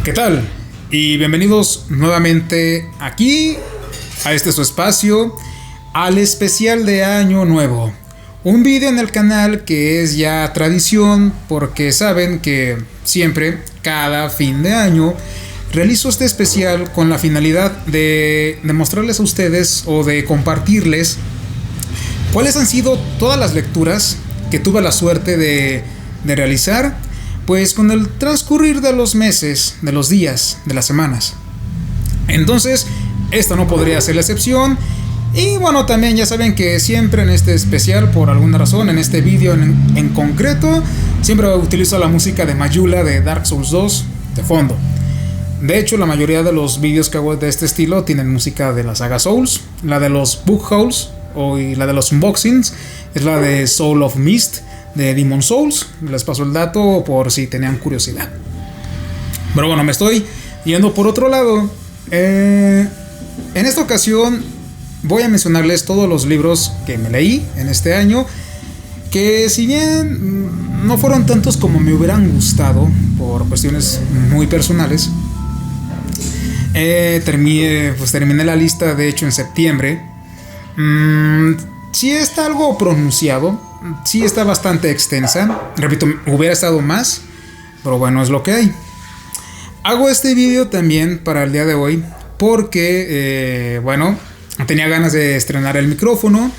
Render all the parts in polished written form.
¿Qué tal? Y bienvenidos nuevamente aquí, a este su espacio, al especial de Año Nuevo. Un video en el canal que es ya tradición, porque saben que siempre, cada fin de año, realizo este especial con la finalidad de mostrarles a ustedes o de compartirles cuáles han sido todas las lecturas que tuve la suerte de realizar, pues con el transcurrir de los meses, de los días, de las semanas. Entonces, esta no podría ser la excepción. Y bueno, también ya saben que siempre en este especial, por alguna razón, en este vídeo en concreto, siempre utilizo la música de Mayula de Dark Souls 2 de fondo. De hecho, la mayoría de los vídeos que hago de este estilo tienen música de la saga Souls. La de los book hauls y la de los unboxings es la de Soul of Mist de Demon Souls. Les paso el dato por si tenían curiosidad. Pero bueno, me estoy yendo por otro lado. En esta ocasión voy a mencionarles todos los libros que me leí en este año, que si bien no fueron tantos como me hubieran gustado por cuestiones muy personales, terminé la lista de hecho en septiembre. Sí está algo pronunciado, sí está bastante extensa, repito, hubiera estado más, pero bueno, es lo que hay. Hago este video también para el día de hoy porque, tenía ganas de estrenar el micrófono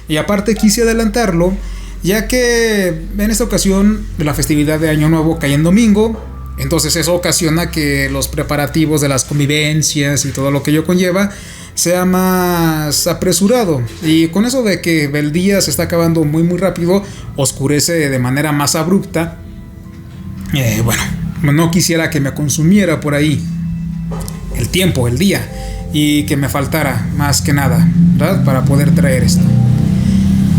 y aparte quise adelantarlo, ya que en esta ocasión de la festividad de Año Nuevo cae en domingo. Entonces eso ocasiona que los preparativos de las convivencias y todo lo que ello conlleva sea más apresurado. Y con eso de que el día se está acabando muy rápido, oscurece de manera más abrupta. No quisiera que me consumiera por ahí el tiempo, el día, y que me faltara más que nada, ¿verdad?, para poder traer esto.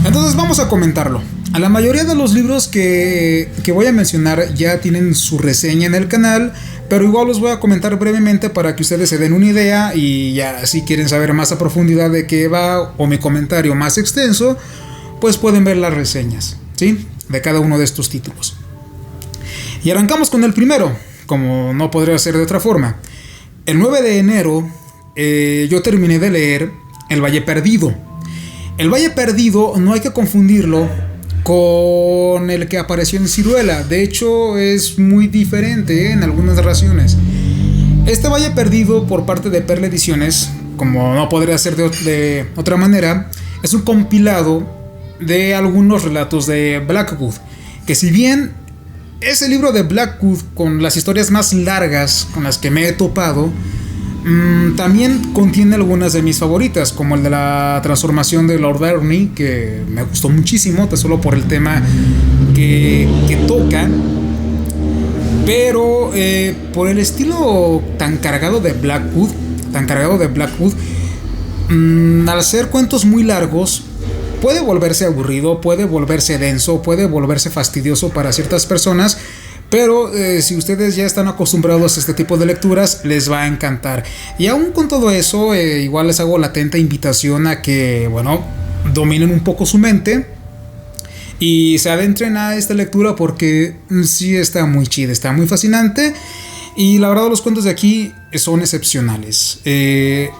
Entonces vamos a comentarlo. A la mayoría de los libros que voy a mencionar ya tienen su reseña en el canal, pero igual los voy a comentar brevemente para que ustedes se den una idea y ya si quieren saber más a profundidad de qué va o mi comentario más extenso, pues pueden ver las reseñas, ¿sí?, de cada uno de estos títulos. Y arrancamos con el primero, como no podría ser de otra forma. El 9 de enero yo terminé de leer El Valle Perdido. El Valle Perdido no hay que confundirlo con el que apareció en Ciruela. De hecho es muy diferente en algunas narraciones. Este Valle Perdido por parte de Perla Ediciones, como no podría ser de otra manera, es un compilado de algunos relatos de Blackwood, que si bien es el libro de Blackwood con las historias más largas con las que me he topado, también contiene algunas de mis favoritas, como el de la transformación de Lord Ernie, que me gustó muchísimo, tan solo por el tema que toca, pero por el estilo tan cargado de Blackwood, al ser cuentos muy largos, puede volverse aburrido, puede volverse denso, puede volverse fastidioso para ciertas personas. Pero si ustedes ya están acostumbrados a este tipo de lecturas, les va a encantar. Y aún con todo eso, igual les hago la atenta invitación a que, dominen un poco su mente y se adentren a esta lectura, porque sí está muy chida, está muy fascinante. Y la verdad, los cuentos de aquí son excepcionales.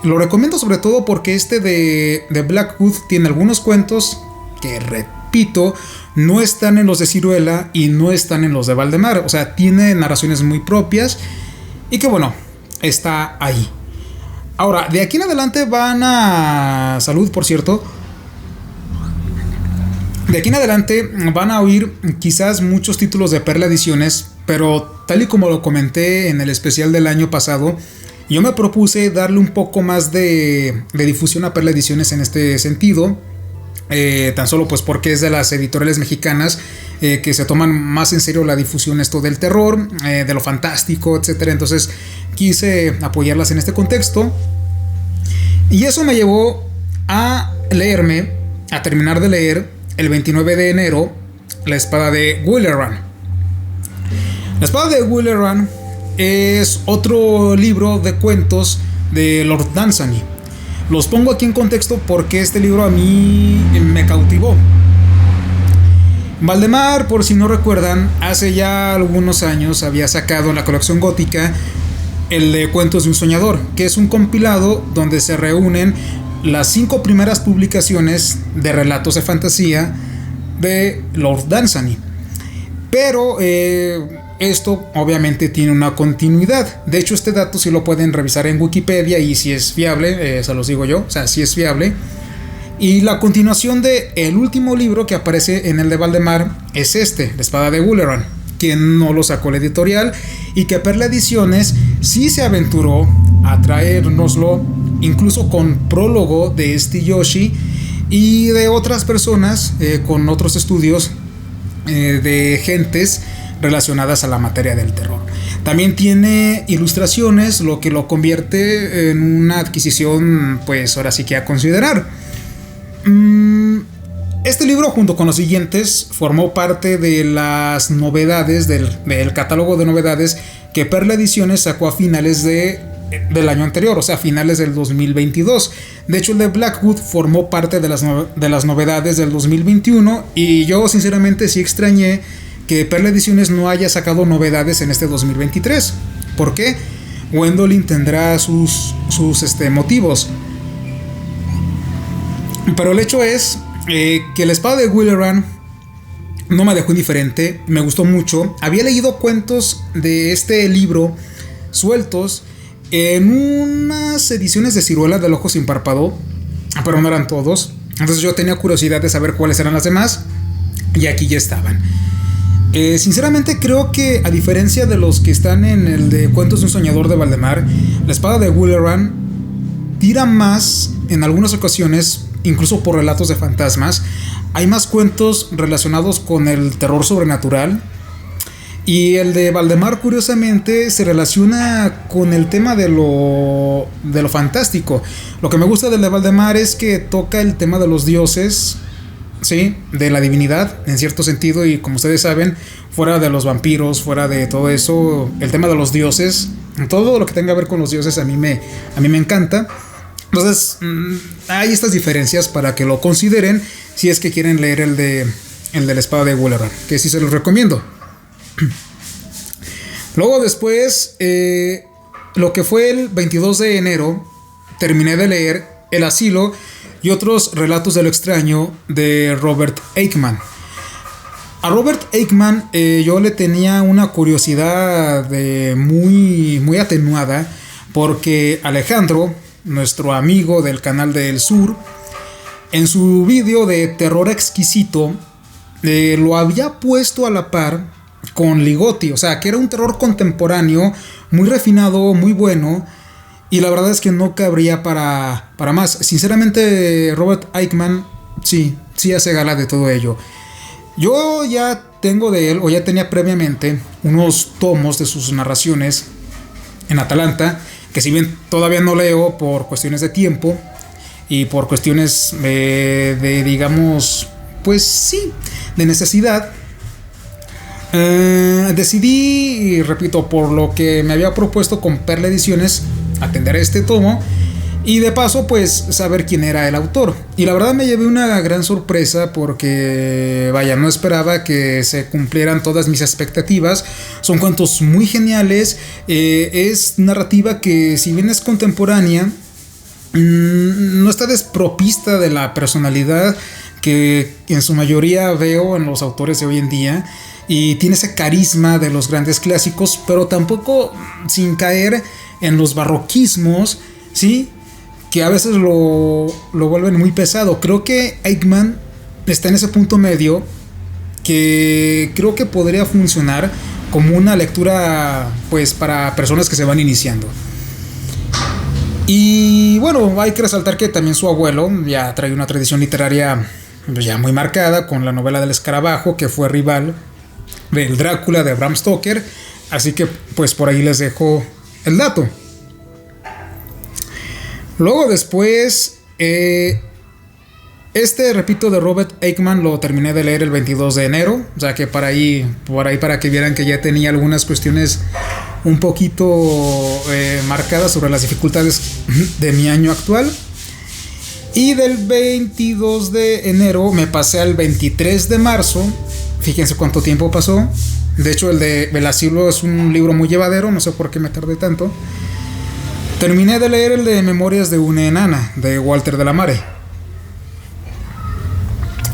Lo recomiendo sobre todo porque este de Blackwood tiene algunos cuentos que, repito, no están en los de Ciruela y no están en los de Valdemar. O sea, tiene narraciones muy propias y que está ahí. Ahora, de aquí en adelante van a... Salud, por cierto. De aquí en adelante van a oír quizás muchos títulos de Perla Ediciones, pero tal y como lo comenté en el especial del año pasado, yo me propuse darle un poco más de difusión a Perla Ediciones en este sentido. Tan solo pues porque es de las editoriales mexicanas que se toman más en serio la difusión esto del terror, de lo fantástico, etcétera. Entonces quise apoyarlas en este contexto, y eso me llevó a terminar de leer el 29 de enero La Espada de Willeran. La Espada de Willeran es otro libro de cuentos de Lord Dunsany. Los pongo aquí en contexto porque este libro a mí me cautivó. Valdemar, por si no recuerdan, hace ya algunos años había sacado en la colección gótica el de Cuentos de un Soñador, que es un compilado donde se reúnen las 5 primeras publicaciones de relatos de fantasía de Lord Dunsany. Pero esto obviamente tiene una continuidad. De hecho, este dato sí lo pueden revisar en Wikipedia y si es fiable, se los digo yo, o sea, si es fiable. Y la continuación de el último libro que aparece en el de Valdemar es La Espada de Gulleran, quien no lo sacó la editorial y que Perla Ediciones sí se aventuró a traérnoslo, incluso con prólogo de Yoshi y de otras personas con otros estudios de gentes relacionadas a la materia del terror. También tiene ilustraciones, lo que lo convierte en una adquisición, pues ahora sí que a considerar. Este libro, junto con los siguientes, formó parte de las novedades del catálogo de novedades que Perla Ediciones sacó a finales del año anterior, o sea, a finales del 2022. De hecho, el de Blackwood formó parte de las novedades del 2021 y yo sinceramente sí extrañé que Perla Ediciones no haya sacado novedades en este 2023. ¿Por qué? Gwendolyn tendrá sus motivos. Pero el hecho es que La Espada de Gulleran no me dejó indiferente, me gustó mucho. Había leído cuentos de este libro sueltos en unas ediciones de Ciruela del Ojo Sin Párpado, pero no eran todos. Entonces yo tenía curiosidad de saber cuáles eran las demás y aquí ya estaban. Sinceramente creo que a diferencia de los que están en el de Cuentos de un Soñador de Valdemar, La Espada de Gulleran tira más en algunas ocasiones, incluso por relatos de fantasmas. Hay más cuentos relacionados con el terror sobrenatural. Y el de Valdemar, curiosamente, se relaciona con el tema de lo fantástico. Lo que me gusta del de Valdemar es que toca el tema de los dioses, ¿sí? De la divinidad, en cierto sentido. Y como ustedes saben, fuera de los vampiros, fuera de todo eso, el tema de los dioses, todo lo que tenga que ver con los dioses a mí me encanta. Entonces, hay estas diferencias para que lo consideren si es que quieren leer el de La Espada de Gulleran, que sí se los recomiendo. Luego después, lo que fue el 22 de enero, terminé de leer El Asilo y otros relatos de lo extraño de Robert Aickman. A Robert Aickman yo le tenía una curiosidad muy, muy atenuada, porque Alejandro, nuestro amigo del canal del sur, en su vídeo de Terror Exquisito, lo había puesto a la par con Ligotti, o sea, que era un terror contemporáneo, muy refinado, muy bueno, y la verdad es que no cabría para más. Sinceramente, Robert Aickman sí hace gala de todo ello. Yo ya tengo de él, o ya tenía previamente, unos tomos de sus narraciones en Atalanta, que si bien todavía no leo por cuestiones de tiempo y por cuestiones de digamos, pues sí, de necesidad, decidí, y repito, por lo que me había propuesto con Perla Ediciones, atender este tomo y de paso pues saber quién era el autor. Y la verdad me llevé una gran sorpresa, porque vaya, no esperaba que se cumplieran todas mis expectativas. Son cuentos muy geniales, es narrativa que, si bien es contemporánea, no está despropista de la personalidad que en su mayoría veo en los autores de hoy en día, y tiene ese carisma de los grandes clásicos, pero tampoco sin caer en los barroquismos, ¿sí?, que a veces lo vuelven muy pesado. Creo que Aickman está en ese punto medio que creo que podría funcionar como una lectura, pues, para personas que se van iniciando. Y bueno, hay que resaltar que también su abuelo ya trae una tradición literaria ya muy marcada, con la novela del escarabajo, que fue rival del Drácula de Bram Stoker. Así que pues por ahí les dejo el dato. Luego después, repito, de Robert Aickman lo terminé de leer el 22 de enero. O sea que por ahí para que vieran que ya tenía algunas cuestiones un poquito marcadas sobre las dificultades de mi año actual. Y del 22 de enero me pasé al 23 de marzo. Fíjense cuánto tiempo pasó. De hecho, el de El asilo es un libro muy llevadero, no sé por qué me tardé tanto. Terminé de leer el de Memorias de una enana, de Walter de la Mare.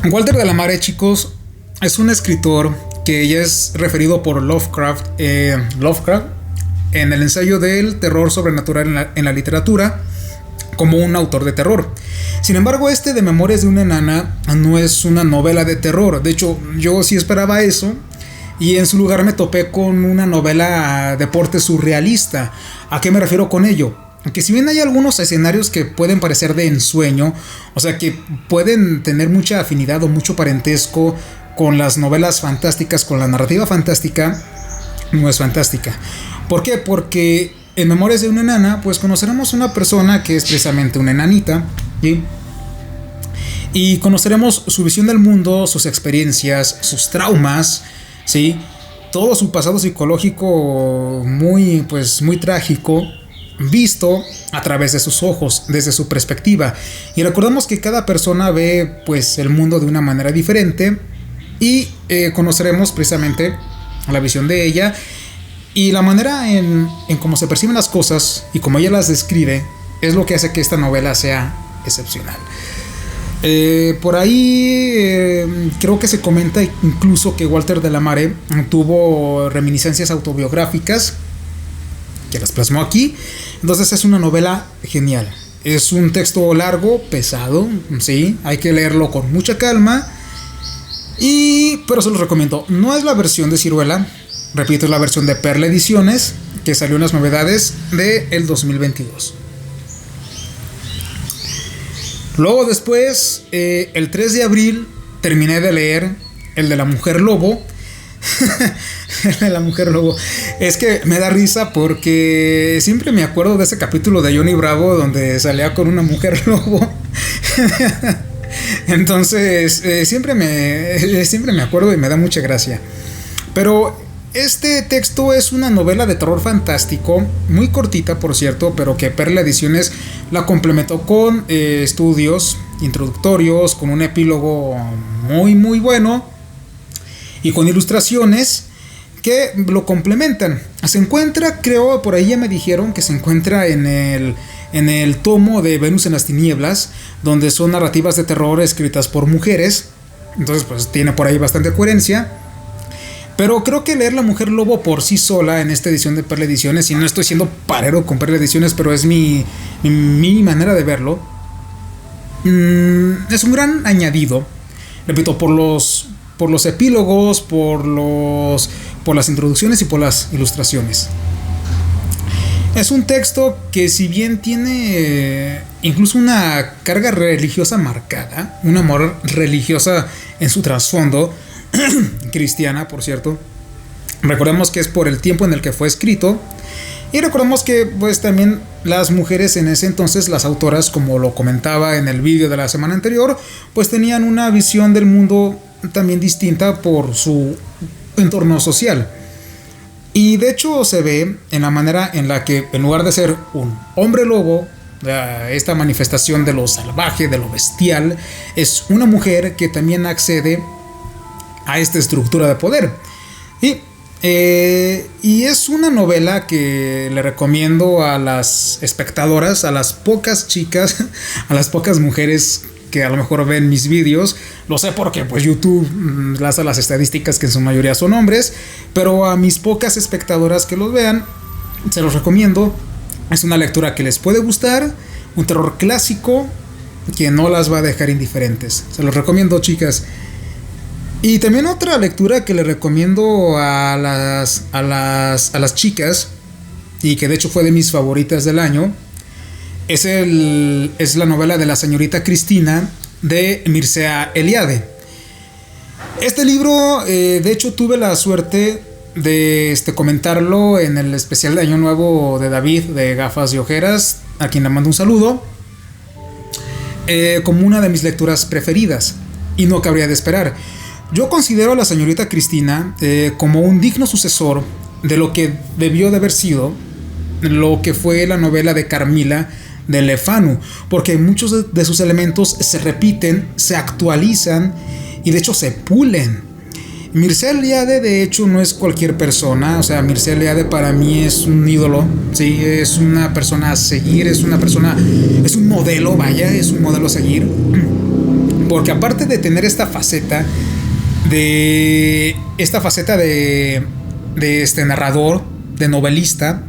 Walter de la Mare, chicos, es un escritor que ya es referido por Lovecraft en el ensayo del terror sobrenatural en la literatura como un autor de terror. Sin embargo, este de Memorias de una enana no es una novela de terror. De hecho, yo sí esperaba eso, y en su lugar me topé con una novela de porte surrealista. ¿A qué me refiero con ello? Que si bien hay algunos escenarios que pueden parecer de ensueño, o sea que pueden tener mucha afinidad o mucho parentesco con las novelas fantásticas, con la narrativa fantástica, no es fantástica. ¿Por qué? Porque en Memorias de una enana, pues conoceremos una persona que es precisamente una enanita, ¿sí? Y conoceremos su visión del mundo, sus experiencias, sus traumas, ¿sí? Todo su pasado psicológico muy trágico, visto a través de sus ojos, desde su perspectiva. Y recordemos que cada persona ve pues el mundo de una manera diferente, y conoceremos precisamente la visión de ella y la manera en cómo se perciben las cosas y cómo ella las describe es lo que hace que esta novela sea excepcional. Por ahí creo que se comenta incluso que Walter de la Mare tuvo reminiscencias autobiográficas que las plasmó aquí. Entonces es una novela genial. Es un texto largo, pesado, sí, hay que leerlo con mucha calma, pero se los recomiendo. No es la versión de Ciruela, repito, es la versión de Perla Ediciones, que salió en las novedades del 2022. Luego después, el 3 de abril, terminé de leer el de la Mujer Lobo. El de la Mujer Lobo. Es que me da risa porque siempre me acuerdo de ese capítulo de Johnny Bravo donde salía con una mujer lobo. Entonces, siempre me acuerdo y me da mucha gracia. Pero este texto es una novela de terror fantástico, muy cortita por cierto, pero que Perla Ediciones la complementó con estudios introductorios, con un epílogo muy muy bueno y con ilustraciones que lo complementan. Se encuentra, creo, por ahí ya me dijeron que se encuentra en el tomo de Venus en las Tinieblas, donde son narrativas de terror escritas por mujeres. Entonces pues tiene por ahí bastante coherencia. Pero creo que leer La Mujer Lobo por sí sola en esta edición de Perla Ediciones, y no estoy siendo parero con Perla Ediciones, pero es mi manera de verlo, es un gran añadido, repito, por los epílogos, por las introducciones y por las ilustraciones. Es un texto que, si bien tiene incluso una carga religiosa marcada, una moral religiosa en su trasfondo, cristiana por cierto, recordemos que es por el tiempo en el que fue escrito, y recordemos que pues también las mujeres en ese entonces, las autoras, como lo comentaba en el vídeo de la semana anterior, pues tenían una visión del mundo también distinta por su entorno social. Y de hecho se ve en la manera en la que, en lugar de ser un hombre lobo, esta manifestación de lo salvaje, de lo bestial, es una mujer que también accede a esta estructura de poder. Y es una novela que le recomiendo a las espectadoras, a las pocas chicas, a las pocas mujeres que a lo mejor ven mis vídeos. Lo sé porque pues YouTube lanza las estadísticas que en su mayoría son hombres, pero a mis pocas espectadoras que los vean, se los recomiendo. Es una lectura que les puede gustar, un terror clásico que no las va a dejar indiferentes. Se los recomiendo, chicas. Y también otra lectura que le recomiendo a las chicas, y que de hecho fue de mis favoritas del año, es la novela de La Señorita Cristina de Mircea Eliade. Este libro, de hecho, tuve la suerte de comentarlo en el especial de Año Nuevo de David de Gafas y Ojeras, a quien le mando un saludo, como una de mis lecturas preferidas, y no cabría de esperar. Yo considero a La Señorita Cristina como un digno sucesor de lo que debió de haber sido lo que fue la novela de Carmila de Le Fanu, porque muchos de sus elementos se repiten, se actualizan y de hecho se pulen. Mircea Eliade de hecho no es cualquier persona, o sea, Mircea Eliade para mí es un ídolo, sí, es una persona a seguir, es un modelo, vaya, es un modelo a seguir, porque aparte de tener esta faceta de este narrador, de novelista,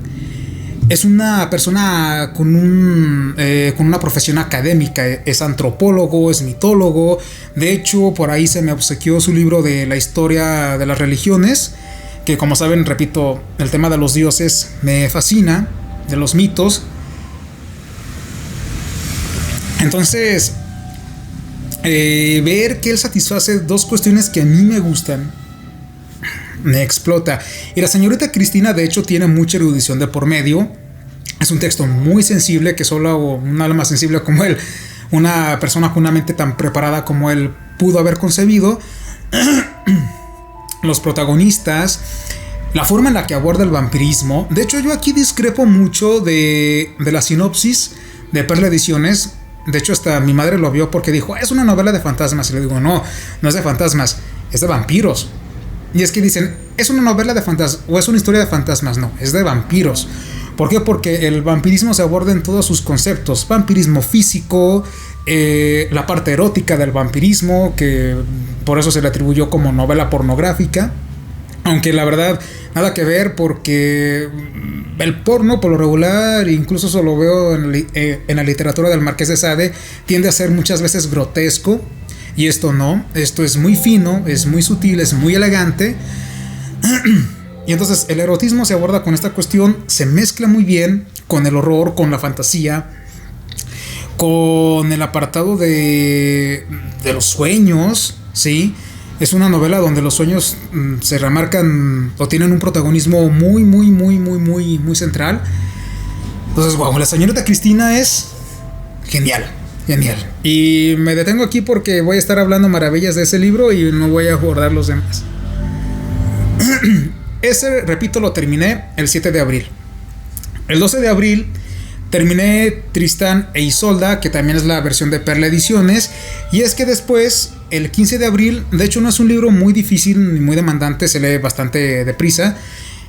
es una persona con una profesión académica, es antropólogo, es mitólogo. De hecho, por ahí se me obsequió su libro de la historia de las religiones, que como saben, repito, el tema de los dioses me fascina, de los mitos. Entonces, ver que él satisface dos cuestiones que a mí me gustan, me explota. Y la señorita Cristina de hecho tiene mucha erudición de por medio. Es un texto muy sensible que solo un alma sensible como él, una persona con una mente tan preparada como él pudo haber concebido. Los protagonistas, la forma en la que aborda el vampirismo. De hecho, yo aquí discrepo mucho de la sinopsis de Perla Ediciones. De hecho, hasta mi madre lo vio porque dijo, es una novela de fantasmas. Y le digo, no es de fantasmas, es de vampiros. Y es que dicen, es una novela de fantasmas o es una historia de fantasmas. No, es de vampiros. ¿Por qué? Porque el vampirismo se aborda en todos sus conceptos. Vampirismo físico, la parte erótica del vampirismo, que por eso se le atribuyó como novela pornográfica. Aunque la verdad, nada que ver, porque el porno por lo regular, incluso eso lo veo en la literatura del Marqués de Sade, tiende a ser muchas veces grotesco. Y esto no, esto es muy fino, es muy sutil, es muy elegante. Y entonces el erotismo se aborda con esta cuestión, se mezcla muy bien con el horror, con la fantasía, con el apartado de los sueños, ¿sí? Es una novela donde los sueños se remarcan o tienen un protagonismo muy, muy, muy, muy, muy, muy central. Entonces, wow, la señorita Cristina es genial. Genial. Y me detengo aquí porque voy a estar hablando maravillas de ese libro y no voy a abordar los demás. Ese, repito, lo terminé el 7 de abril. El 12 de abril terminé Tristán e Isolda, que también es la versión de Perla Ediciones. Y es que después, el 15 de abril, de hecho no es un libro muy difícil ni muy demandante, se lee bastante deprisa.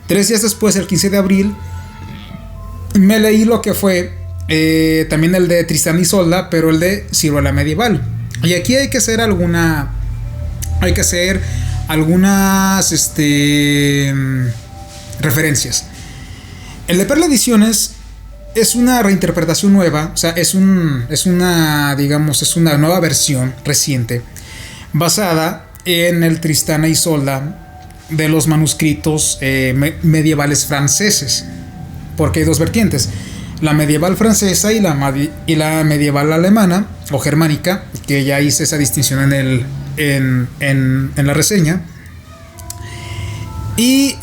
3 días después, el 15 de abril, me leí lo que fue también el de Tristán y Isolda, pero el de Ciruela Medieval. Y aquí hay que hacer algunas referencias. El de Perla Ediciones es una reinterpretación nueva, o sea, es una nueva versión reciente basada en el Tristán e Isolda de los manuscritos medievales franceses, porque hay dos vertientes: la medieval francesa y la medieval alemana o germánica, que ya hice esa distinción en la reseña. Y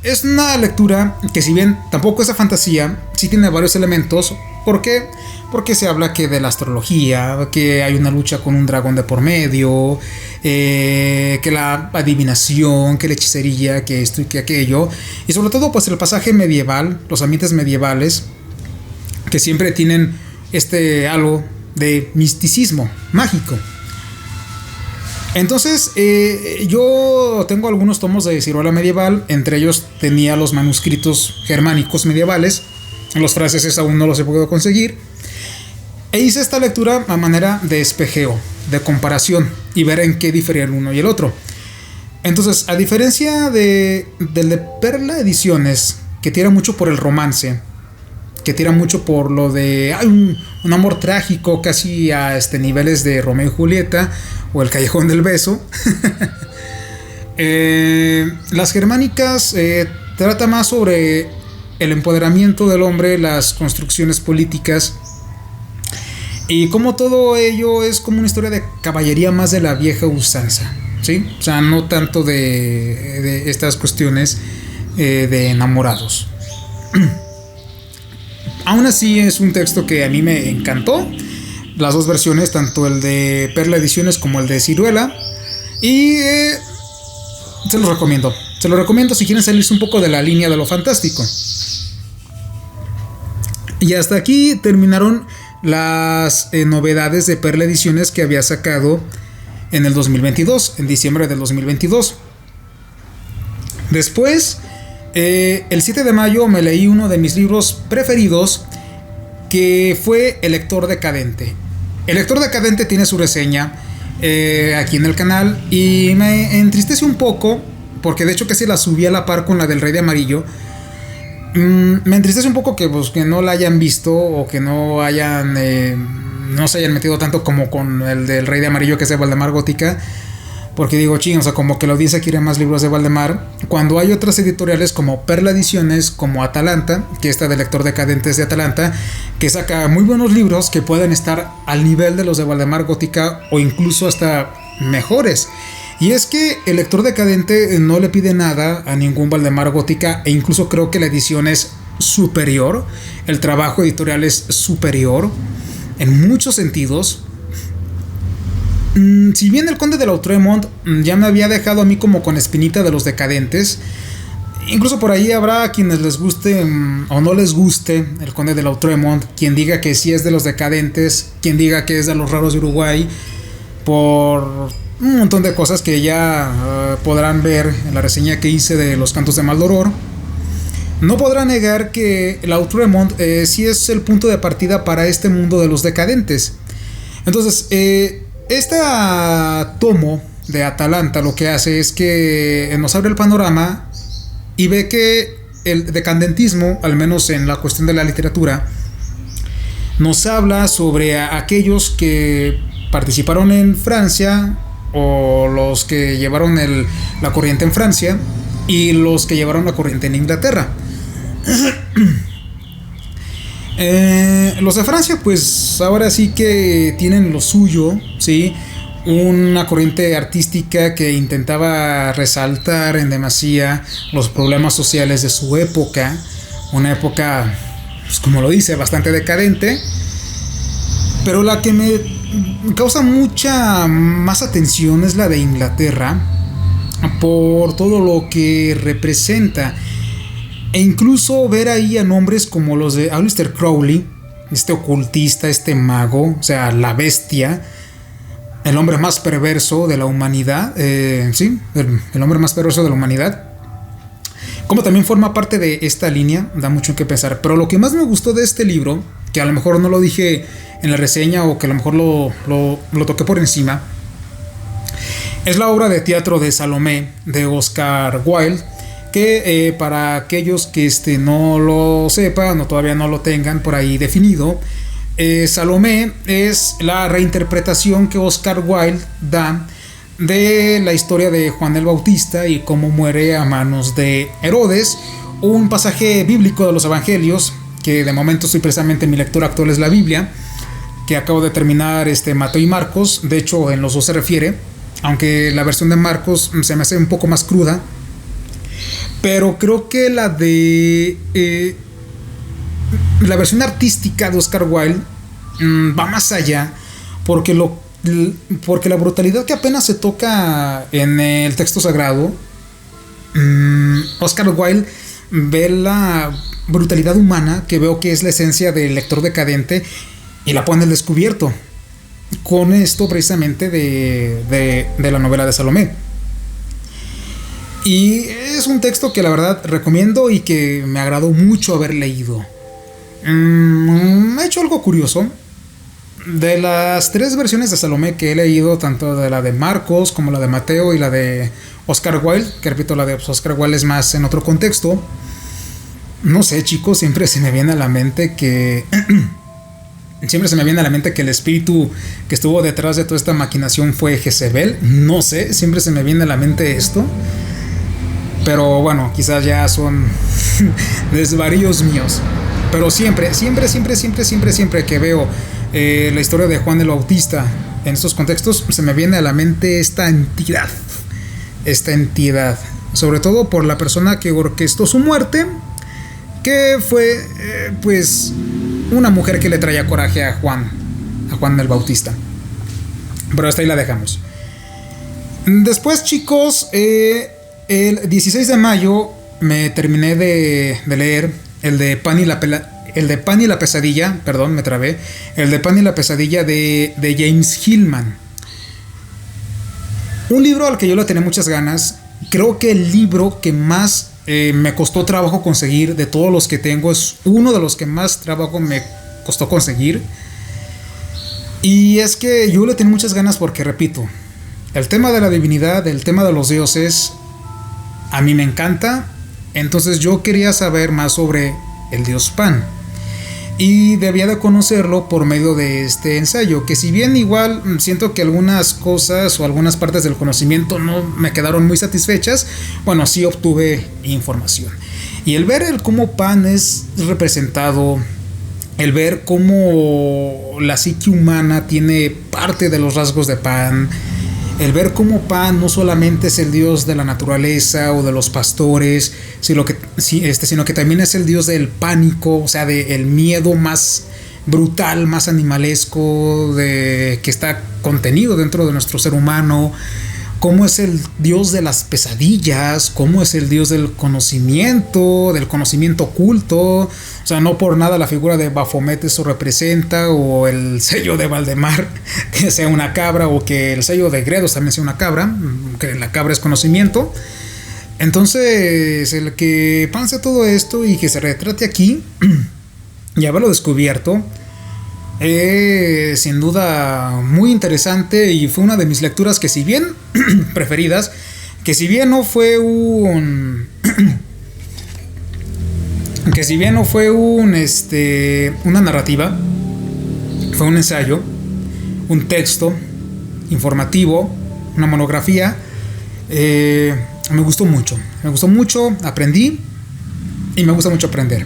es una lectura que, si bien tampoco es a fantasía, sí tiene varios elementos. ¿Por qué? Porque se habla que de la astrología, que hay una lucha con un dragón de por medio, que la adivinación, que la hechicería, que esto y que aquello. Y sobre todo pues el pasaje medieval, los ambientes medievales, que siempre tienen algo de misticismo mágico. Entonces yo tengo algunos tomos de Ciruela Medieval. Entre ellos tenía los manuscritos germánicos medievales. Los franceses aún no los he podido conseguir. E hice esta lectura a manera de espejeo, de comparación, y ver en qué difería el uno y el otro. Entonces, a diferencia del de Perla Ediciones, que tira mucho por el romance, que tira mucho por lo de un amor trágico, casi a niveles de Romeo y Julieta o El Callejón del Beso, las germánicas trata más sobre el empoderamiento del hombre, las construcciones políticas, y como todo ello es como una historia de caballería más de la vieja usanza, ¿sí? O sea, no tanto de estas cuestiones de enamorados. Aún así es un texto que a mí me encantó. Las dos versiones, tanto el de Perla Ediciones como el de Ciruela. Y se los recomiendo. Se los recomiendo si quieren salirse un poco de la línea de lo fantástico. Y hasta aquí terminaron las novedades de Perla Ediciones que había sacado en el 2022, en diciembre del 2022. Después, el 7 de mayo me leí uno de mis libros preferidos, que fue El lector decadente. El lector decadente tiene su reseña aquí en el canal y me entristece un poco, porque de hecho casi la subí a la par con la del Rey de Amarillo. Me entristece un poco que, pues, que no la hayan visto o que no hayan no se hayan metido tanto como con el del Rey de Amarillo, que es de Valdemar Gótica, porque digo, ching, o sea, como que la audiencia quiere más libros de Valdemar, cuando hay otras editoriales como Perla Ediciones, como Atalanta, que esta de Lector Decadente es de Atalanta, que saca muy buenos libros que pueden estar al nivel de los de Valdemar Gótica o incluso hasta mejores. Y es que el Lector Decadente no le pide nada a ningún Valdemar Gótica, e incluso creo que la edición es superior, el trabajo editorial es superior en muchos sentidos. Si bien el Conde de Lautréamont ya me había dejado a mí como con espinita de los decadentes, incluso por ahí habrá quienes les guste o no les guste el Conde de Lautréamont, quien diga que sí es de los decadentes, quien diga que es de los raros de Uruguay, por un montón de cosas que ya podrán ver en la reseña que hice de Los Cantos de Maldoror. No podrá negar que Lautréamont sí es el punto de partida para este mundo de los decadentes. Entonces, este tomo de Atalanta lo que hace es que nos abre el panorama y ve que el decadentismo, al menos en la cuestión de la literatura, nos habla sobre aquellos que participaron en Francia, o los que llevaron la corriente en Francia y los que llevaron la corriente en Inglaterra. Los de Francia, pues ahora sí que tienen lo suyo, ¿sí? Una corriente artística que intentaba resaltar en demasía los problemas sociales de su época, una época, pues como lo dice, bastante decadente. Pero la que me causa mucha más atención es la de Inglaterra, por todo lo que representa. E incluso ver ahí a nombres como los de Aleister Crowley, este ocultista, este mago, o sea, la bestia, el hombre más perverso de la humanidad, sí, el hombre más perverso de la humanidad. Como también forma parte de esta línea, da mucho en qué pensar. Pero lo que más me gustó de este libro, que a lo mejor no lo dije en la reseña o que a lo mejor lo toqué por encima, es la obra de teatro de Salomé de Oscar Wilde, que para aquellos que no lo sepan o todavía no lo tengan por ahí definido, Salomé es la reinterpretación que Oscar Wilde da de la historia de Juan el Bautista y cómo muere a manos de Herodes, un pasaje bíblico de los evangelios, que de momento estoy precisamente en mi lectura actual es la Biblia, que acabo de terminar Mateo y Marcos. De hecho, en los dos se refiere, aunque la versión de Marcos se me hace un poco más cruda, pero creo que la de la versión artística de Oscar Wilde va más allá, porque la brutalidad que apenas se toca en el texto sagrado, Oscar Wilde ve la brutalidad humana, que veo que es la esencia del lector decadente, y la pone al descubierto con esto precisamente de la novela de Salomé. Y es un texto que la verdad recomiendo y que me agradó mucho haber leído. He hecho algo curioso. De las 3 versiones de Salomé que he leído, tanto de la de Marcos como la de Mateo y la de Oscar Wilde, que repito, la de Oscar Wilde es más en otro contexto, no sé, chicos, siempre se me viene a la mente que el espíritu que estuvo detrás de toda esta maquinación fue Jezebel. No sé, siempre se me viene a la mente esto. Pero bueno, quizás ya son desvaríos míos. Pero siempre que veo la historia de Juan el Bautista en estos contextos, se me viene a la mente esta entidad. Sobre todo por la persona que orquestó su muerte, que fue pues una mujer que le traía coraje a Juan el Bautista. Pero hasta ahí la dejamos. Después, chicos, el 16 de mayo me terminé de leer el de Pan y la pesadilla, perdón, me trabé. El de Pan y la pesadilla de James Hillman. Un libro al que yo le tenía muchas ganas, creo que el libro que más me costó trabajo conseguir de todos los que tengo, es uno de los que más trabajo me costó conseguir. Y es que yo le tenía muchas ganas porque, repito, el tema de la divinidad, el tema de los dioses, a mí me encanta. Entonces yo quería saber más sobre el dios Pan. Y debía de conocerlo por medio de este ensayo, que si bien igual siento que algunas cosas o algunas partes del conocimiento no me quedaron muy satisfechas, bueno, sí obtuve información. Y el ver el cómo Pan es representado, el ver cómo la psique humana tiene parte de los rasgos de Pan, el ver cómo Pan no solamente es el dios de la naturaleza o de los pastores, sino que también es el dios del pánico, o sea, del miedo más brutal, más animalesco, que está contenido dentro de nuestro ser humano, cómo es el dios de las pesadillas, cómo es el dios del conocimiento oculto. O sea, no por nada la figura de Baphomet eso representa, o el sello de Valdemar que sea una cabra, o que el sello de Gredos también sea una cabra, que la cabra es conocimiento. Entonces, el que pase todo esto y que se retrate aquí y haberlo descubierto, sin duda muy interesante, y fue una de mis lecturas que, si bien preferidas, que si bien no fue una narrativa, fue un ensayo, un texto informativo, una monografía. Me gustó mucho, aprendí y me gusta mucho aprender.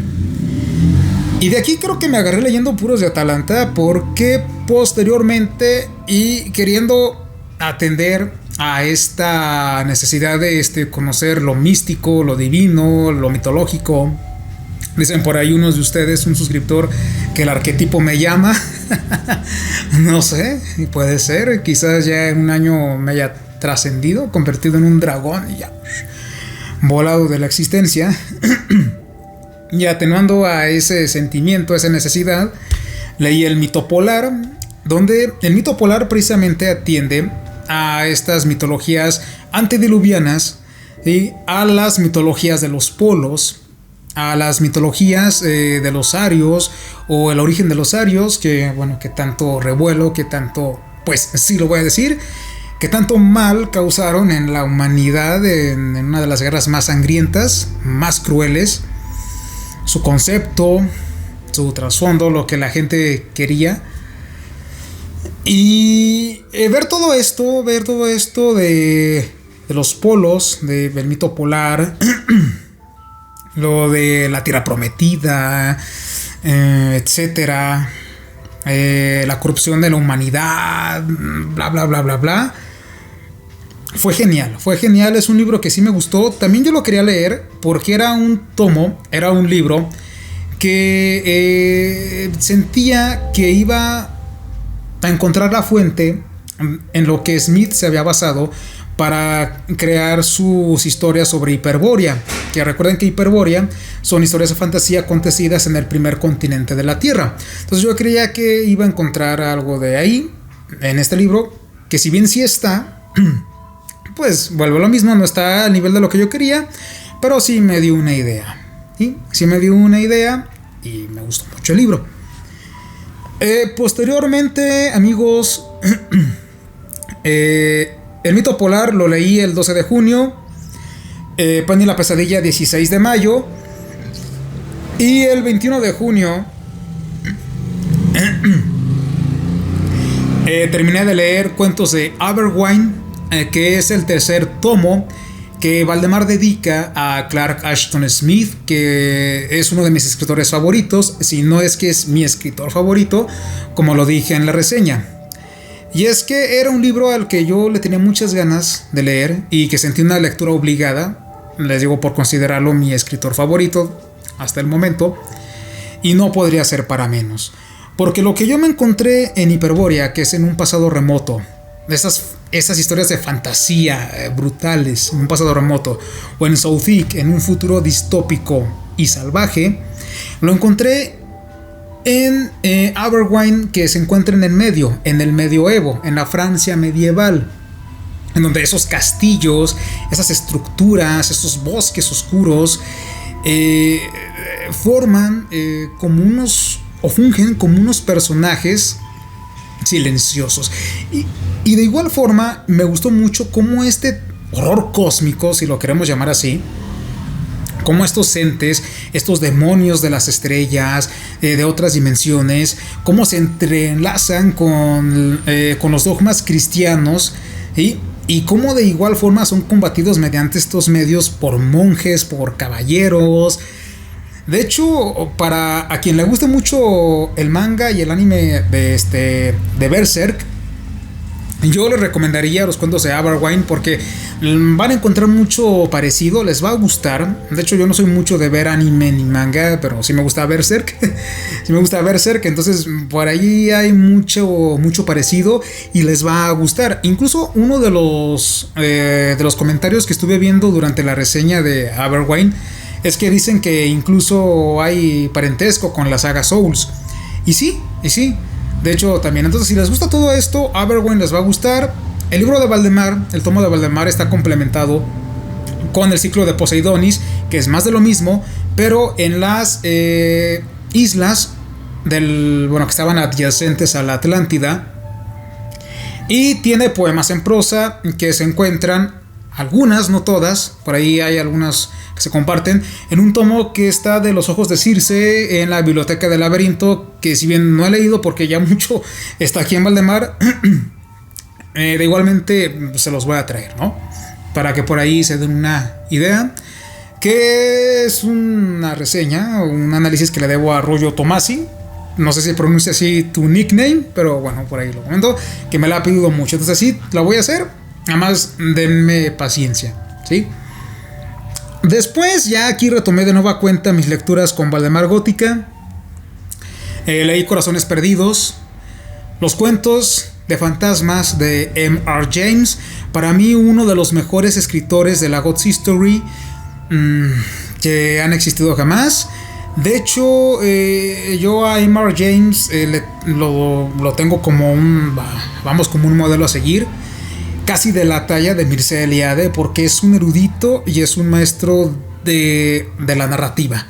Y de aquí creo que me agarré leyendo puros de Atalanta, porque posteriormente, y queriendo atender a esta necesidad de conocer lo místico, lo divino, lo mitológico, dicen por ahí unos de ustedes, un suscriptor, que el arquetipo me llama. No sé, puede ser, quizás ya en un año me haya trascendido, convertido en un dragón y ya volado de la existencia. Y atenuando a ese sentimiento, a esa necesidad, leí el mito polar, donde el mito polar precisamente atiende a estas mitologías antediluvianas, ¿sí?, a las mitologías de los polos, a las mitologías de los arios, o el origen de los arios, que bueno, que tanto revuelo, que tanto, pues sí lo voy a decir, que tanto mal causaron en la humanidad en una de las guerras más sangrientas, más crueles. Su concepto, su trasfondo, lo que la gente quería. Y ver todo esto de los polos, del mito polar, lo de la tierra prometida, etcétera, la corrupción de la humanidad, bla bla bla bla bla. Fue genial, es un libro que sí me gustó. También yo lo quería leer porque era un libro que sentía que iba a encontrar la fuente en lo que Smith se había basado para crear sus historias sobre Hiperbórea, que recuerden que Hiperbórea son historias de fantasía acontecidas en el primer continente de la Tierra. Entonces yo creía que iba a encontrar algo de ahí en este libro, que si bien sí está, pues vuelvo a lo mismo, no está al nivel de lo que yo quería, pero sí me dio una idea. ¿Sí? Sí me dio una idea y me gustó mucho el libro. Posteriormente, amigos, el mito polar lo leí el 12 de junio, Pan y la pesadilla 16 de mayo, y el 21 de junio terminé de leer Cuentos de Abergwyn, que es el tercer tomo que Valdemar dedica a Clark Ashton Smith, que es uno de mis escritores favoritos, si no es que es mi escritor favorito, como lo dije en la reseña. Y es que era un libro al que yo le tenía muchas ganas de leer y que sentí una lectura obligada, les digo, por considerarlo mi escritor favorito hasta el momento, y no podría ser para menos. Porque lo que yo me encontré en Hiperbórea, que es en un pasado remoto, esas historias de fantasía brutales en un pasado remoto, o en Southwick, en un futuro distópico y salvaje, lo encontré en Abergwyn, que se encuentra en el medioevo, en la Francia medieval. en donde esos castillos, esas estructuras, esos bosques oscuros forman como unos, o fungen como unos personajes silenciosos. Y de igual forma me gustó mucho cómo este horror cósmico, si lo queremos llamar así, cómo estos entes, estos demonios de las estrellas, de otras dimensiones, cómo se entrelazan con los dogmas cristianos, ¿sí? Y cómo de igual forma son combatidos mediante estos medios por monjes, por caballeros. De hecho, para a quien le guste mucho el manga y el anime de Berserk, yo les recomendaría los cuentos de Aberwain porque van a encontrar mucho parecido, les va a gustar. De hecho, yo no soy mucho de ver anime ni manga, pero sí me gusta Berserk. Sí me gusta Berserk, entonces por ahí hay mucho parecido y les va a gustar. Incluso uno de los comentarios que estuve viendo durante la reseña de Aberwain es que dicen que incluso hay parentesco con la saga Souls. Y sí. De hecho, también. Entonces, si les gusta todo esto, Aberwain les va a gustar. El libro de Valdemar, el tomo de Valdemar, está complementado con el ciclo de Poseidonis, que es más de lo mismo, pero en las islas que estaban adyacentes a la Atlántida. Y tiene poemas en prosa que se encuentran, algunas, no todas, por ahí hay algunas que se comparten, en un tomo que está de Los ojos de Circe en la biblioteca del laberinto, que si bien no he leído porque ya mucho está aquí en Valdemar, de igualmente se los voy a traer, ¿no? Para que por ahí se den una idea, que es una reseña, un análisis que le debo a Rollo Tomasi. No sé si pronuncia así tu nickname, pero bueno, por ahí lo comento, que me la ha pedido mucho, entonces sí, la voy a hacer, además denme paciencia, ¿sí? Después ya aquí retomé de nueva cuenta mis lecturas con Valdemar Gótica. Leí Corazones Perdidos, los cuentos de fantasmas de M.R. James. Para mí uno de los mejores escritores de la God's History que han existido jamás. De hecho, yo a M.R. James lo tengo como un modelo a seguir, casi de la talla de Mircea Eliade, porque es un erudito y es un maestro de la narrativa.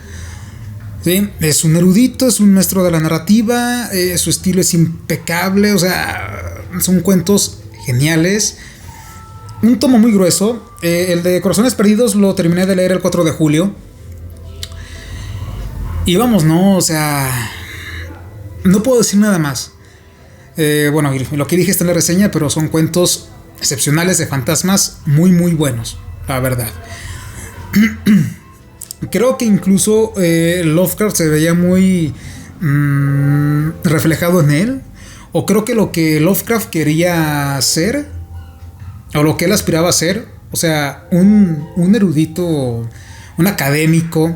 ¿Sí? Es un erudito, es un maestro de la narrativa, su estilo es impecable, o sea, son cuentos geniales. Un tomo muy grueso, el de Corazones Perdidos lo terminé de leer el 4 de julio. Y vamos, ¿no? O sea, no puedo decir nada más. Bueno, lo que dije está en la reseña, pero son cuentos excepcionales de fantasmas muy buenos, la verdad. Creo que incluso Lovecraft se veía muy reflejado en él, o creo que lo que Lovecraft quería hacer, o lo que él aspiraba a ser, o sea, un erudito, un académico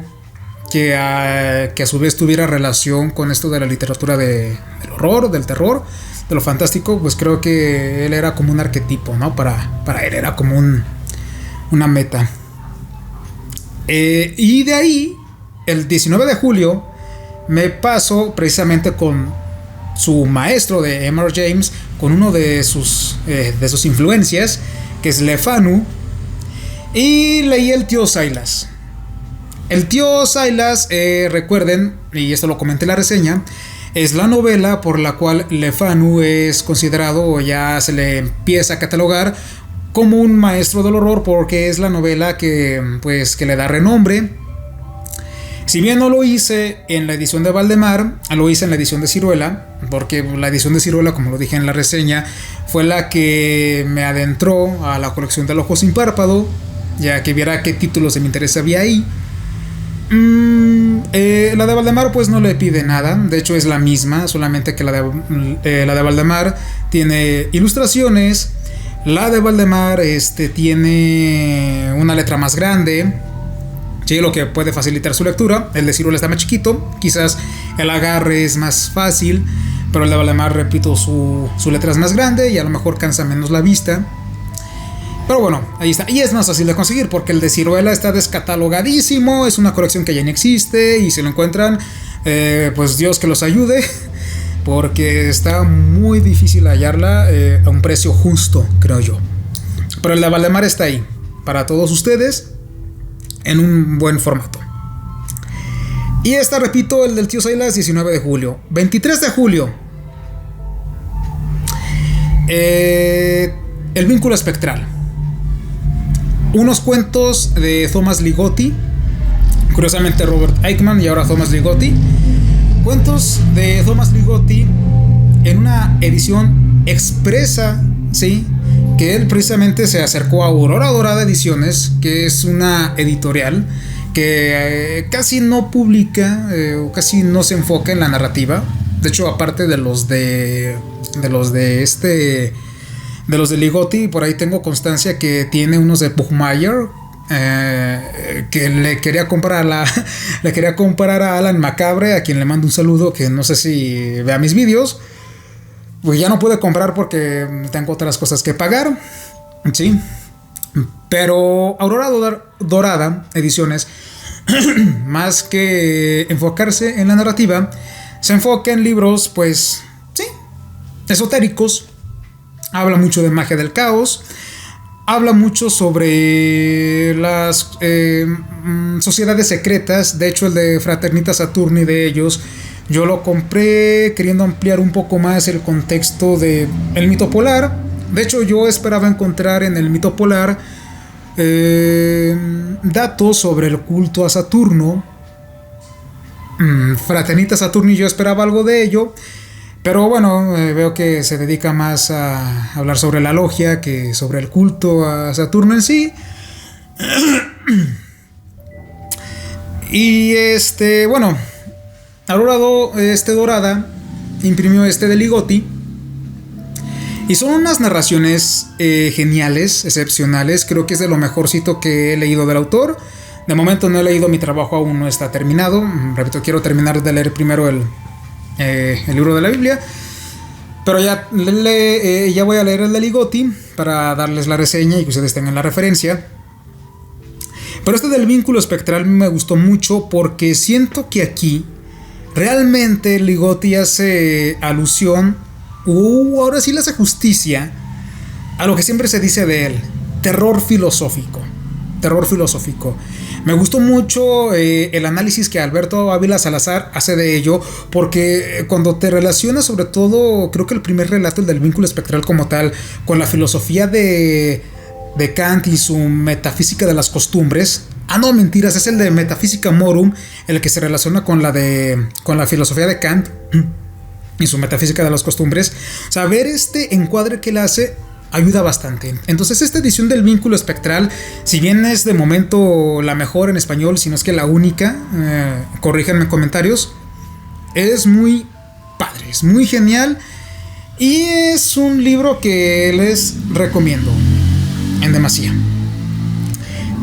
que a su vez tuviera relación con esto de la literatura del horror, del terror, de lo fantástico, pues creo que él era como un arquetipo, ¿no? Para él era como una meta. Y de ahí, el 19 de julio, me paso precisamente con su maestro de M.R. James, con uno de sus influencias, que es Le Fanu, y leí El Tío Silas. El Tío Silas, recuerden, y esto lo comenté en la reseña, es la novela por la cual Le Fanu es considerado, o ya se le empieza a catalogar como un maestro del horror, porque es la novela que le da renombre. Si bien no lo hice en la edición de Valdemar, lo hice en la edición de Ciruela, porque la edición de Ciruela, como lo dije en la reseña, fue la que me adentró a la colección del Ojo Sin Párpado, ya que viera qué títulos de mi interés había ahí. La de Valdemar pues no le pide nada, de hecho es la misma, solamente que la de Valdemar tiene ilustraciones. La de Valdemar tiene una letra más grande, ¿sí? Lo que puede facilitar su lectura. El de Ciruela está más chiquito, quizás el agarre es más fácil, pero el de Valdemar, repito, su letra es más grande y a lo mejor cansa menos la vista. Pero bueno, ahí está. Y es más fácil de conseguir porque el de Ciruela está descatalogadísimo. Es una colección que ya no existe. Y si lo encuentran, pues Dios que los ayude, porque está muy difícil hallarla a un precio justo, creo yo. Pero el de Valdemar está ahí, para todos ustedes, en un buen formato. Y esta, repito, el del tío Silas, 19 de julio. 23 de julio. El vínculo espectral. Unos cuentos de Thomas Ligotti. Curiosamente Robert Aickman y ahora Thomas Ligotti. Cuentos de Thomas Ligotti en una edición expresa, ¿sí? Que él precisamente se acercó a Aurora Dorada Ediciones, que es una editorial que casi no publica o casi no se enfoca en la narrativa. De hecho, aparte de los de Ligotti, por ahí tengo constancia que tiene unos de Pugmire, que le quería comprar a Alan Macabre, a quien le mando un saludo, que no sé si vea mis vídeos. Pues ya no pude comprar porque tengo otras cosas que pagar, sí. Pero Aurora Dorada Ediciones, más que enfocarse en la narrativa, se enfoca en libros, pues, sí, esotéricos. Habla mucho de magia del caos. Habla mucho sobre las sociedades secretas. De hecho, el de Fraternita Saturni de ellos, yo lo compré queriendo ampliar un poco más el contexto de el mito polar. De hecho, yo esperaba encontrar en el mito polar datos sobre el culto a Saturno. Fraternita Saturni, yo esperaba algo de ello. Pero bueno, veo que se dedica más a hablar sobre la logia que sobre el culto a Saturno en sí. Y bueno, Aurora Dorada imprimió de Ligotti. Y son unas narraciones geniales, excepcionales. Creo que es de lo mejorcito que he leído del autor. De momento no he leído mi trabajo, aún no está terminado. Repito, quiero terminar de leer primero el libro de la Biblia. Pero ya voy a leer el de Ligotti para darles la reseña y que ustedes tengan la referencia. Pero del vínculo espectral me gustó mucho porque siento que aquí realmente Ligotti hace alusión, ahora sí le hace justicia a lo que siempre se dice de él: terror filosófico. Terror filosófico. Me gustó mucho el análisis que Alberto Ávila Salazar hace de ello, porque cuando te relacionas, sobre todo, creo que el primer relato, el del vínculo espectral como tal, con la filosofía de Kant y su metafísica de las costumbres. No, mentiras, es el de Metaphysica Morum, el que se relaciona con la filosofía de Kant y su metafísica de las costumbres. O sea, ver este encuadre que él hace ayuda bastante. Entonces, esta edición del vínculo espectral, si bien es de momento la mejor en español, si no es que la única, corríjanme en comentarios, es muy padre, es muy genial y es un libro que les recomiendo en demasía.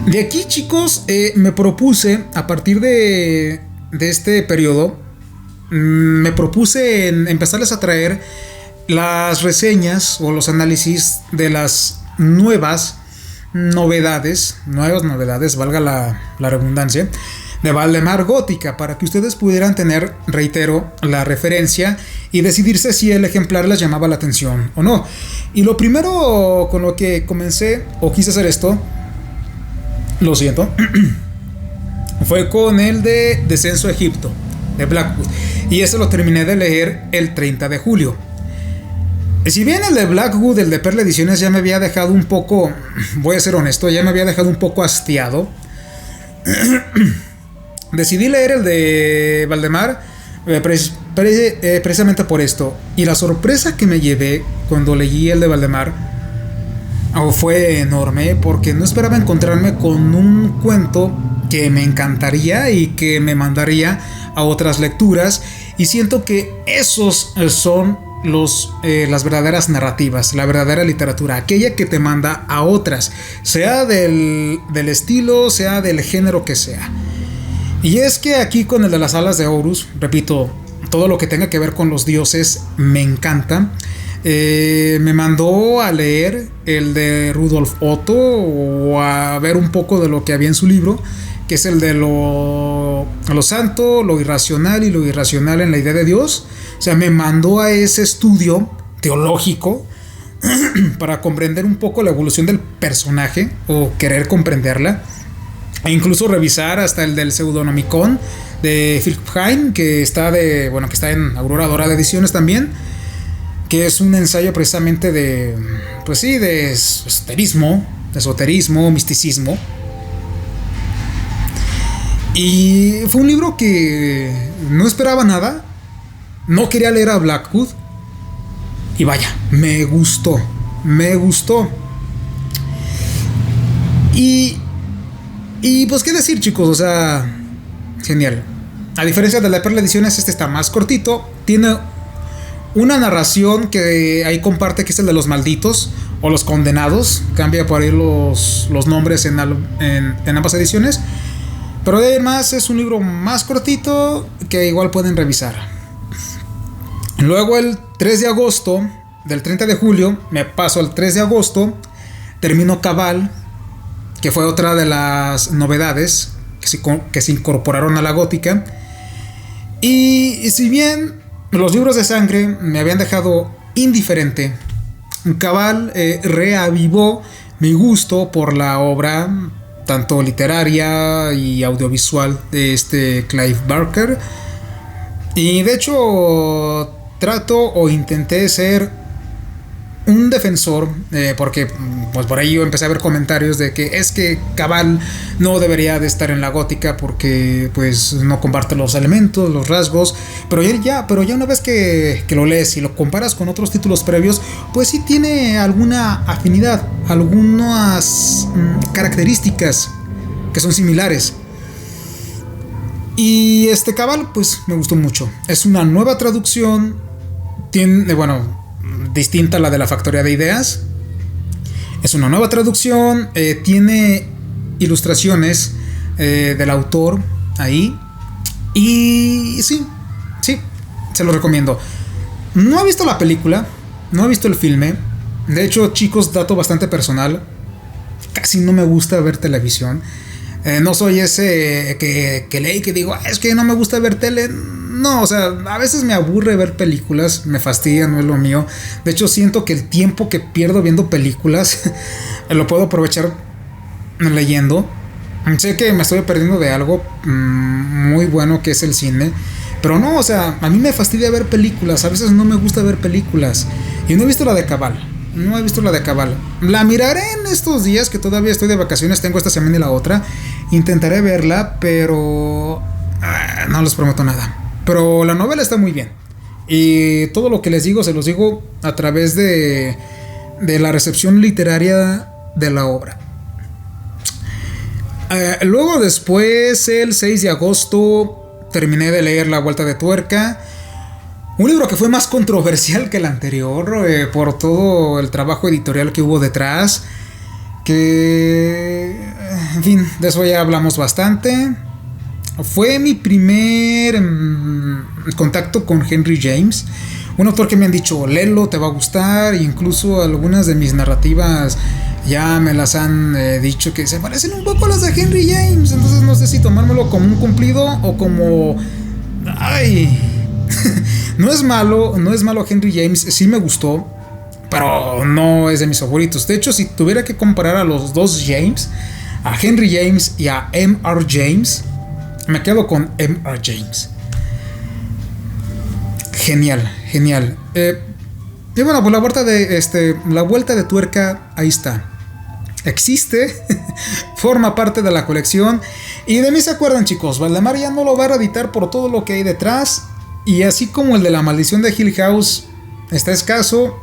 De aquí, chicos, me propuse, a partir de este periodo, me propuse en empezarles a traer las reseñas o los análisis de las nuevas novedades, valga la redundancia, de Valdemar Gótica, para que ustedes pudieran tener, reitero, la referencia y decidirse si el ejemplar les llamaba la atención o no. Y lo primero con lo que comencé o quise hacer esto, lo siento, fue con el de Descenso a Egipto, de Blackwood, y ese lo terminé de leer el 30 de julio. Si bien el de Blackwood, el de Perla Ediciones, ya me había dejado un poco, voy a ser honesto, ya me había dejado un poco hastiado, decidí leer el de Valdemar precisamente por esto. Y la sorpresa que me llevé cuando leí el de Valdemar fue enorme, porque no esperaba encontrarme con un cuento que me encantaría y que me mandaría a otras lecturas. Y siento que esos son las verdaderas narrativas, la verdadera literatura, aquella que te manda a otras, sea del estilo, sea del género que sea. Y es que aquí con el de las alas de Horus, repito, todo lo que tenga que ver con los dioses me encanta. Me mandó a leer el de Rudolf Otto o a ver un poco de lo que había en su libro, que es el de lo santo, lo irracional y lo irracional en la idea de Dios. O sea, me mandó a ese estudio teológico para comprender un poco la evolución del personaje o querer comprenderla. E incluso revisar hasta el del Pseudonomicon de Philip Heim, que está en Aurora Dorada Ediciones también, que es un ensayo precisamente de, pues sí, de esoterismo, misticismo. Y fue un libro que no esperaba nada, no quería leer a Blackwood, y vaya, me gustó. Y pues qué decir, chicos, o sea, genial. A diferencia de la Perla Ediciones, este está más cortito. Tiene una narración que ahí comparte, que es el de los malditos o los condenados. Cambia por ahí los nombres en ambas ediciones. Pero además es un libro más cortito que igual pueden revisar. Luego el 3 de agosto, del 30 de julio, me paso al 3 de agosto, termino Cabal, que fue otra de las novedades que se incorporaron a la gótica. Y si bien los libros de sangre me habían dejado indiferente, Cabal reavivó mi gusto por la obra, tanto literaria y audiovisual, de Clive Barker. Y de hecho intenté ser un defensor, porque pues por ahí yo empecé a ver comentarios de que es que Cabal no debería de estar en la gótica porque pues no comparte los elementos, los rasgos, pero ya una vez que lo lees y lo comparas con otros títulos previos, pues sí tiene alguna afinidad, algunas características que son similares. Y Cabal pues me gustó mucho. Es una nueva traducción, distinta a la de la Factoría de Ideas. Es una nueva traducción, tiene ilustraciones del autor ahí. Y sí, se lo recomiendo. No he visto la película, no he visto el filme. De hecho, chicos, dato bastante personal, casi no me gusta ver televisión. No soy ese que lee y que digo, es que no me gusta ver tele. No, o sea, a veces me aburre ver películas, me fastidia, no es lo mío. De hecho, siento que el tiempo que pierdo viendo películas lo puedo aprovechar leyendo. Sé que me estoy perdiendo de algo muy bueno, que es el cine, pero no, o sea, a mí me fastidia ver películas. A veces no me gusta ver películas. Y no he visto la de Cabal. La miraré en estos días, que todavía estoy de vacaciones. Tengo esta semana y la otra. Intentaré verla, pero no les prometo nada. Pero la novela está muy bien. Y todo lo que les digo, se los digo a través de la recepción literaria de la obra. Luego después, el 6 de agosto, terminé de leer La Vuelta de Tuerca. Un libro que fue más controversial que el anterior, por todo el trabajo editorial que hubo detrás. En fin, de eso ya hablamos bastante. Fue mi primer contacto con Henry James, un autor que me han dicho, léelo, te va a gustar. Incluso algunas de mis narrativas ya me las han dicho que se parecen un poco a las de Henry James. Entonces no sé si tomármelo como un cumplido o como... No es malo Henry James, sí me gustó, pero no es de mis favoritos. De hecho, si tuviera que comparar a los dos James, a Henry James y a M.R. James, me quedo con M.R. James. Genial. Y bueno, pues la vuelta de tuerca, ahí está. Existe, forma parte de la colección. Y de mí se acuerdan, chicos, Valdemar ya no lo va a reeditar por todo lo que hay detrás. Y así como el de la maldición de Hill House está escaso,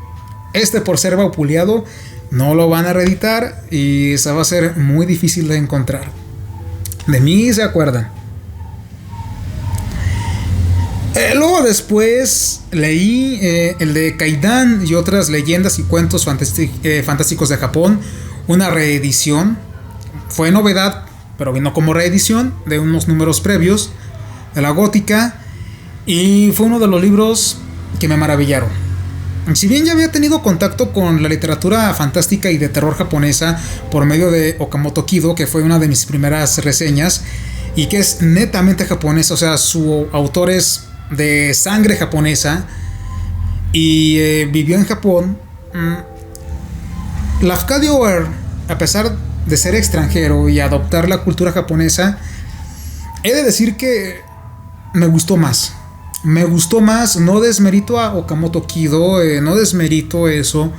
por ser vapuleado no lo van a reeditar y esa va a ser muy difícil de encontrar. De mí se acuerdan. Luego después leí el de Kaidan y otras leyendas y cuentos fantásticos de Japón, una reedición. Fue novedad, pero vino como reedición de unos números previos de la gótica. Y fue uno de los libros que me maravillaron. Si bien ya había tenido contacto con la literatura fantástica y de terror japonesa por medio de Okamoto Kido, que fue una de mis primeras reseñas, y que es netamente japonesa, o sea, su autor es de sangre japonesa y vivió en Japón, Lafcadio Ware, a pesar de ser extranjero y adoptar la cultura japonesa, he de decir que me gustó más. Me gustó más, no desmerito a Okamoto Kido, no desmerito eso,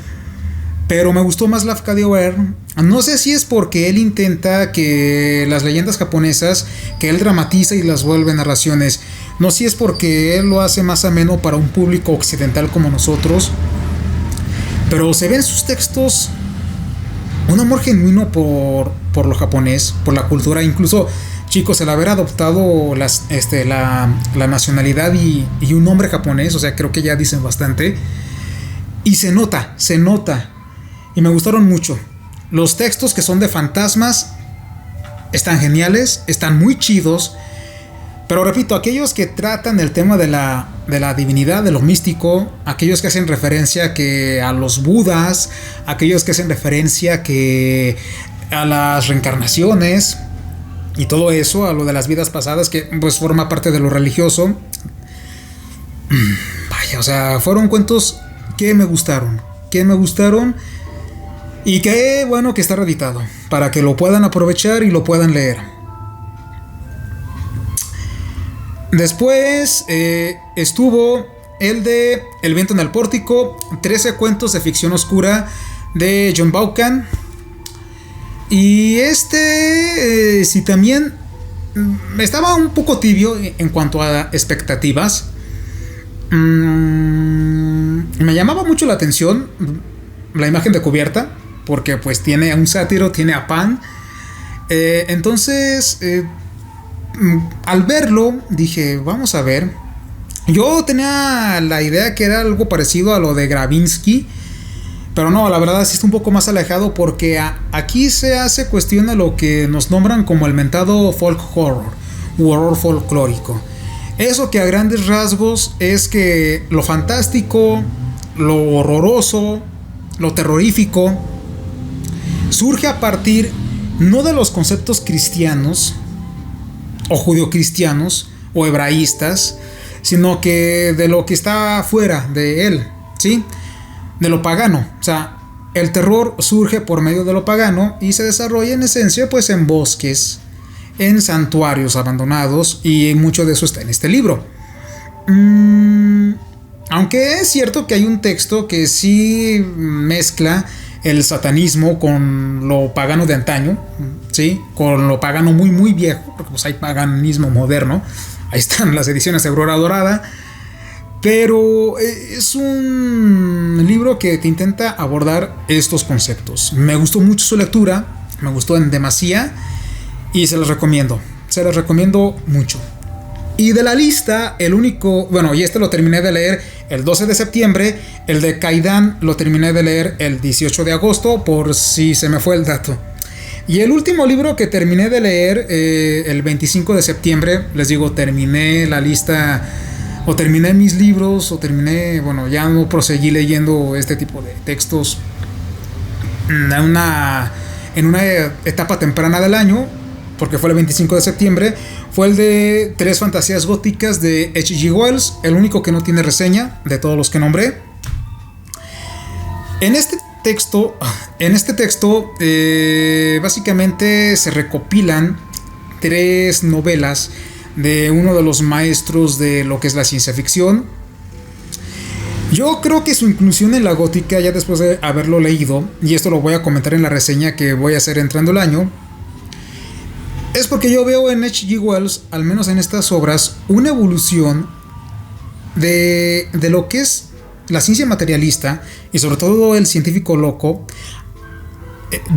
pero me gustó más Lafcadio Ware. No sé si es porque él intenta que las leyendas japonesas, que él dramatiza y las vuelve narraciones. No sé si es porque él lo hace más ameno para un público occidental como nosotros. Pero se ve en sus textos un amor genuino por lo japonés, por la cultura. Incluso, chicos, el haber adoptado la nacionalidad y un nombre japonés, o sea, creo que ya dicen bastante. Y se nota. Y me gustaron mucho. Los textos que son de fantasmas están geniales, están muy chidos. Pero repito, aquellos que tratan el tema de la divinidad, de lo místico, aquellos que hacen referencia a los budas, aquellos que hacen referencia a las reencarnaciones y todo eso, a lo de las vidas pasadas, que pues forma parte de lo religioso. Vaya, o sea, fueron cuentos que me gustaron. Y qué bueno que está reeditado, para que lo puedan aprovechar y lo puedan leer. Después estuvo el de El viento en el pórtico, 13 cuentos de ficción oscura de John Vaughan. Y sí también estaba un poco tibio en cuanto a expectativas. Me llamaba mucho la atención la imagen de cubierta, porque pues tiene a un sátiro, tiene a Pan. Entonces, al verlo, dije, vamos a ver. Yo tenía la idea que era algo parecido a lo de Gravinsky, pero no, la verdad sí está un poco más alejado, porque aquí se hace cuestión a lo que nos nombran como el mentado folk horror, u horror folclórico. Eso que a grandes rasgos es que lo fantástico, lo horroroso, lo terrorífico, surge a partir no de los conceptos cristianos o judeocristianos o hebraístas, sino que de lo que está fuera de él, ¿sí? De lo pagano. O sea, el terror surge por medio de lo pagano y se desarrolla en esencia pues en bosques, en santuarios abandonados, y mucho de eso está en este libro. Aunque es cierto que hay un texto que sí mezcla el satanismo con lo pagano de antaño, ¿sí? Con lo pagano muy muy viejo, porque pues hay paganismo moderno. Ahí están las ediciones de Aurora Dorada. Pero es un libro que te intenta abordar estos conceptos. Me gustó mucho su lectura, me gustó en demasía, y se los recomiendo mucho. Y de la lista, el único, bueno, y este lo terminé de leer el 12 de septiembre, el de Kaidan lo terminé de leer el 18 de agosto, por si se me fue el dato. Y el último libro que terminé de leer el 25 de septiembre, les digo, terminé la lista, o terminé mis libros, o terminé, bueno, ya no proseguí leyendo este tipo de textos en una etapa temprana del año, porque fue el 25 de septiembre, fue el de 3 fantasías góticas de H.G. Wells, el único que no tiene reseña de todos los que nombré. En este texto básicamente se recopilan 3 novelas de uno de los maestros de lo que es la ciencia ficción. Yo creo que su inclusión en la gótica, ya después de haberlo leído, y esto lo voy a comentar en la reseña que voy a hacer entrando el año, es porque yo veo en H.G. Wells, al menos en estas obras, una evolución de lo que es la ciencia materialista y sobre todo el científico loco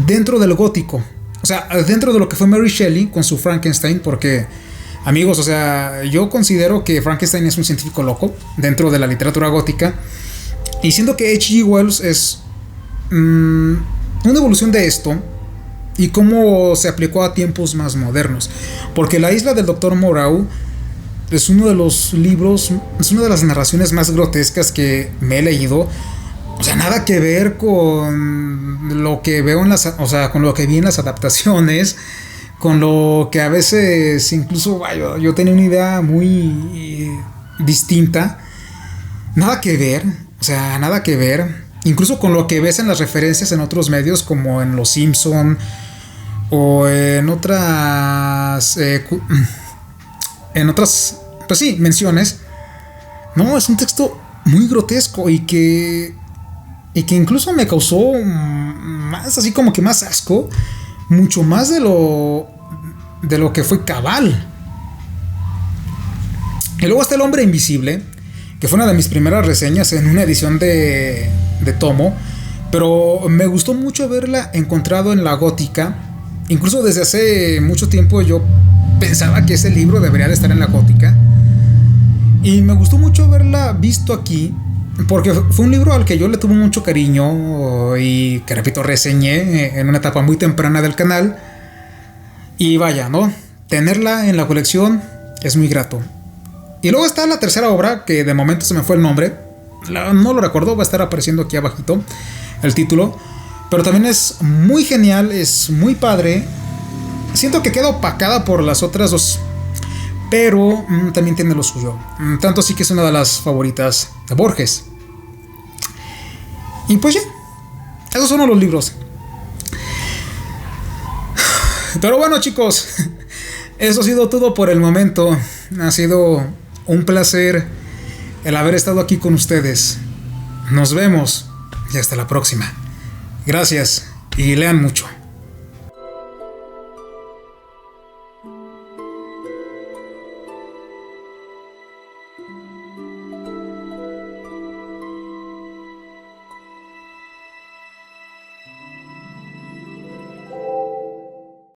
dentro del gótico. O sea, dentro de lo que fue Mary Shelley con su Frankenstein, porque, amigos, o sea, yo considero que Frankenstein es un científico loco dentro de la literatura gótica, y siento que H.G. Wells es una evolución de esto y cómo se aplicó a tiempos más modernos, porque La isla del Dr. Moreau es uno de los libros, es una de las narraciones más grotescas que me he leído. O sea, nada que ver con lo que veo con lo que vi en las adaptaciones, con lo que a veces incluso yo tenía una idea muy distinta. Nada que ver, o sea, nada que ver. incluso con lo que ves en las referencias en otros medios como en Los Simpson o en otras pues sí, menciones. No, es un texto muy grotesco y que incluso me causó más, así como que más asco, mucho más de lo que fue Cabal. Y luego está El Hombre Invisible, que fue una de mis primeras reseñas en una edición de tomo, pero me gustó mucho haberla encontrado en la Gótica. Incluso desde hace mucho tiempo yo pensaba que ese libro debería de estar en la Gótica, y me gustó mucho haberla visto aquí, porque fue un libro al que yo le tuve mucho cariño y que, repito, reseñé en una etapa muy temprana del canal. Y vaya, ¿no? Tenerla en la colección es muy grato. Y luego está la tercera obra, que de momento se me fue el nombre. No lo recuerdo, va a estar apareciendo aquí abajito el título. Pero también es muy genial, es muy padre. Siento que queda opacada por las otras dos, pero también tiene lo suyo. Tanto sí que es una de las favoritas de Borges. Y pues ya, esos son los libros. Pero bueno, chicos, eso ha sido todo por el momento. Ha sido un placer el haber estado aquí con ustedes. Nos vemos y hasta la próxima. Gracias y lean mucho.